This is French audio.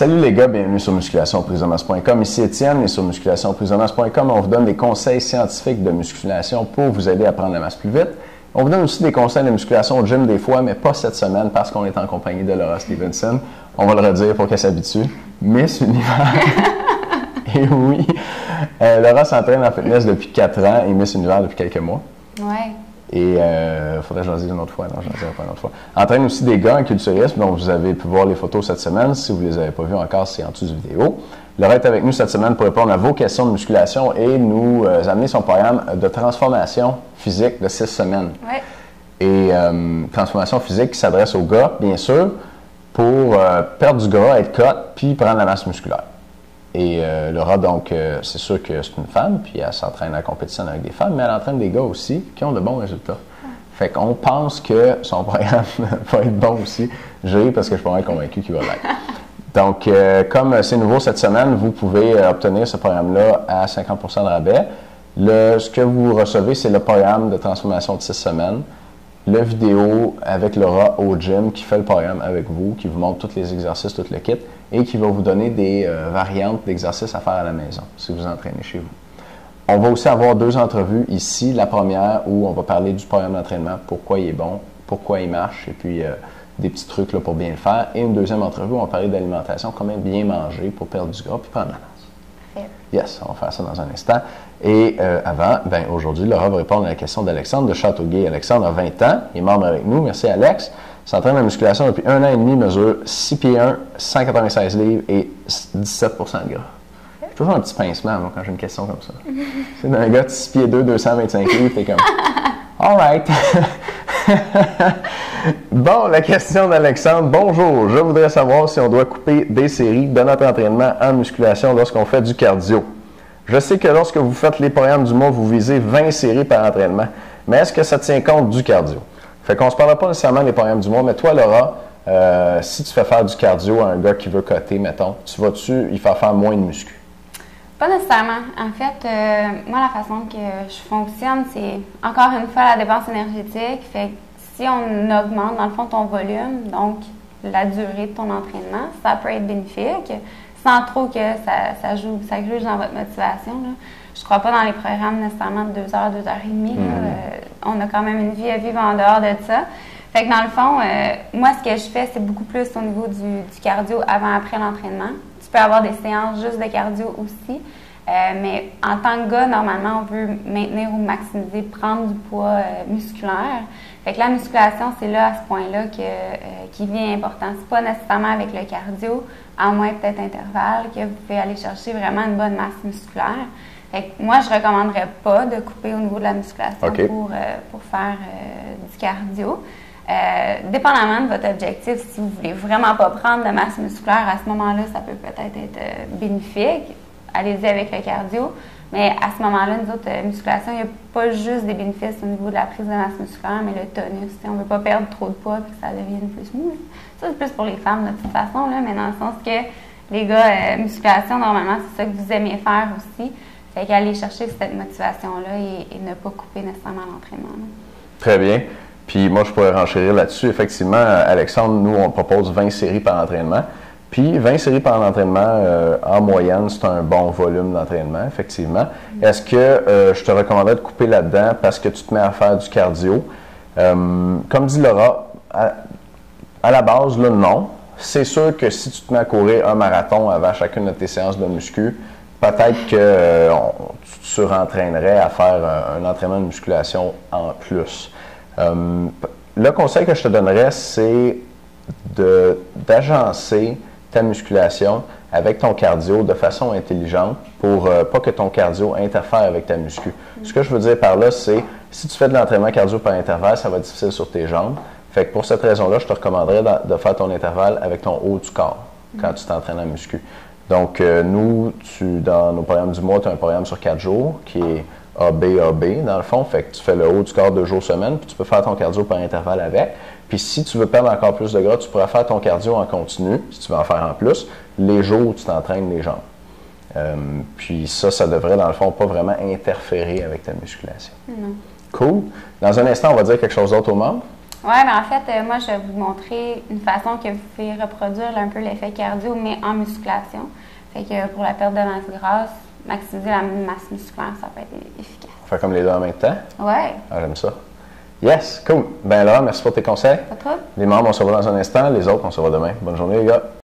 Salut les gars, bienvenue sur musculationprisonnas.com. Ici Étienne et sur musculationprisonnas.com, on vous donne des conseils scientifiques de musculation pour vous aider à prendre la masse plus vite. On vous donne aussi des conseils de musculation au gym des fois, mais pas cette semaine parce qu'on est en compagnie de Laura Stevenson. On va le redire pour qu'elle s'habitue. Miss Univers. Et oui, Laura s'entraîne en fitness depuis 4 ans et Miss Univers depuis quelques mois. Ouais. Et il faudrait que je le dise une autre fois. Non, je ne le dirai pas une autre fois. Entraîne aussi des gars en culturisme, dont vous avez pu voir les photos cette semaine. Si vous ne les avez pas vues encore, c'est en dessous de vidéo. Laura est avec nous cette semaine pour répondre à vos questions de musculation et nous amener son programme de transformation physique de 6 semaines. Ouais. Et transformation physique qui s'adresse aux gars, bien sûr, pour perdre du gras, être cut, puis prendre la masse musculaire. Et Laura, donc, c'est sûr que c'est une femme, puis elle s'entraîne à la compétition avec des femmes, mais elle entraîne des gars aussi qui ont de bons résultats. Fait qu'on pense que son programme va être bon aussi. J'ai ri parce que je suis pas mal convaincu qu'il va l'être. Donc, comme c'est nouveau cette semaine, vous pouvez obtenir ce programme-là à 50% de rabais. Ce que vous recevez, c'est le programme de transformation de 6 semaines. La vidéo avec Laura au gym qui fait le programme avec vous, qui vous montre tous les exercices, tout le kit, et qui va vous donner des variantes d'exercices à faire à la maison, si vous entraînez chez vous. On va aussi avoir 2 entrevues ici. La première où on va parler du programme d'entraînement, pourquoi il est bon, pourquoi il marche, et puis des petits trucs là, pour bien le faire. Et une deuxième entrevue où on va parler d'alimentation, comment bien manger pour perdre du gras puis prendre la masse. Yes, on va faire ça dans un instant. Et avant, aujourd'hui, Laura va répondre à la question d'Alexandre de Châteauguay. Alexandre a 20 ans, il est membre avec nous. Merci Alex. Il s'entraîne en musculation depuis 1 an et demi, mesure 6 pieds 1, 196 livres et 17 de gras. J'ai toujours un petit pincement moi, quand j'ai une question comme ça. C'est un gars de 6 pieds 2, 225 livres, t'es comme « All right! » Bon, la question d'Alexandre. Bonjour, je voudrais savoir si on doit couper des séries de notre entraînement en musculation lorsqu'on fait du cardio. Je sais que lorsque vous faites les programmes du mois, vous visez 20 séries par entraînement, mais est-ce que ça tient compte du cardio? Fait qu'on ne se parlera pas nécessairement des programmes du mois, mais toi, Laura, si tu fais faire du cardio à un gars qui veut coter, mettons, il fait faire moins de muscu? Pas nécessairement. En fait, moi, la façon que je fonctionne, c'est encore une fois la dépense énergétique. Fait que si on augmente, dans le fond, ton volume, donc la durée de ton entraînement, ça peut être bénéfique, sans trop que ça gruge dans votre motivation. Là. Je ne crois pas dans les programmes nécessairement de 2 heures, 2 heures et demie. On a quand même une vie à vivre en dehors de ça. Fait que dans le fond, moi, ce que je fais, c'est beaucoup plus au niveau du cardio avant-après l'entraînement. Tu peux avoir des séances juste de cardio aussi. Mais en tant que gars, normalement, on veut maintenir ou maximiser, prendre du poids musculaire. Fait que la musculation, c'est là, à ce point-là, qui devient important. C'est pas nécessairement avec le cardio, à moins peut-être intervalle, que vous pouvez aller chercher vraiment une bonne masse musculaire. Fait que moi, je ne recommanderais pas de couper au niveau de la musculation pour faire du cardio. Dépendamment de votre objectif, si vous voulez vraiment pas prendre de masse musculaire, à ce moment-là, ça peut peut-être être bénéfique. Allez-y avec le cardio. Mais à ce moment-là, nous autres, musculation, il n'y a pas juste des bénéfices au niveau de la prise de masse musculaire, mais le tonus. On ne veut pas perdre trop de poids et que ça devienne plus smooth. Ça, c'est plus pour les femmes de toute façon, là, mais dans le sens que les gars, musculation, normalement, c'est ça que vous aimez faire aussi. Fait qu'aller chercher cette motivation-là et ne pas couper nécessairement l'entraînement. Très bien. Puis moi, je pourrais renchérir là-dessus. Effectivement, Alexandre, nous, on propose 20 séries par entraînement. Puis 20 séries par entraînement, en moyenne, c'est un bon volume d'entraînement, effectivement. Est-ce que je te recommanderais de couper là-dedans parce que tu te mets à faire du cardio? Comme dit Laura, à la base, là, non. C'est sûr que si tu te mets à courir un marathon avant chacune de tes séances de muscu, peut-être que tu te surentraînerais à faire un entraînement de musculation en plus. Le conseil que je te donnerais, c'est d'agencer ta musculation avec ton cardio de façon intelligente pour pas que ton cardio interfère avec ta muscu. Ce que je veux dire par là, c'est si tu fais de l'entraînement cardio par intervalle, ça va être difficile sur tes jambes. Fait que pour cette raison-là, je te recommanderais de faire ton intervalle avec ton haut du corps quand tu t'entraînes en muscu. Donc, nous, dans nos programmes du mois, tu as un programme sur 4 jours qui est AB, dans le fond. Fait que tu fais le haut du corps 2 jours semaine, puis tu peux faire ton cardio par intervalle avec. Puis si tu veux perdre encore plus de gras, tu pourras faire ton cardio en continu, si tu veux en faire en plus, les jours où tu t'entraînes les jambes. Puis ça devrait, dans le fond, pas vraiment interférer avec ta musculation. Non. Cool. Dans un instant, on va dire quelque chose d'autre aux membres. Oui, mais en fait, moi, je vais vous montrer une façon que vous pouvez reproduire un peu l'effet cardio, mais en musculation. Fait que pour la perte de masse grasse, maximiser la masse musculaire, ça peut être efficace. On fait comme les deux en même temps? Ouais. Ah, j'aime ça. Yes, cool. Ben Laura, merci pour tes conseils. Pas trop? Les membres, on se revoit dans un instant. Les autres, on se revoit demain. Bonne journée, les gars.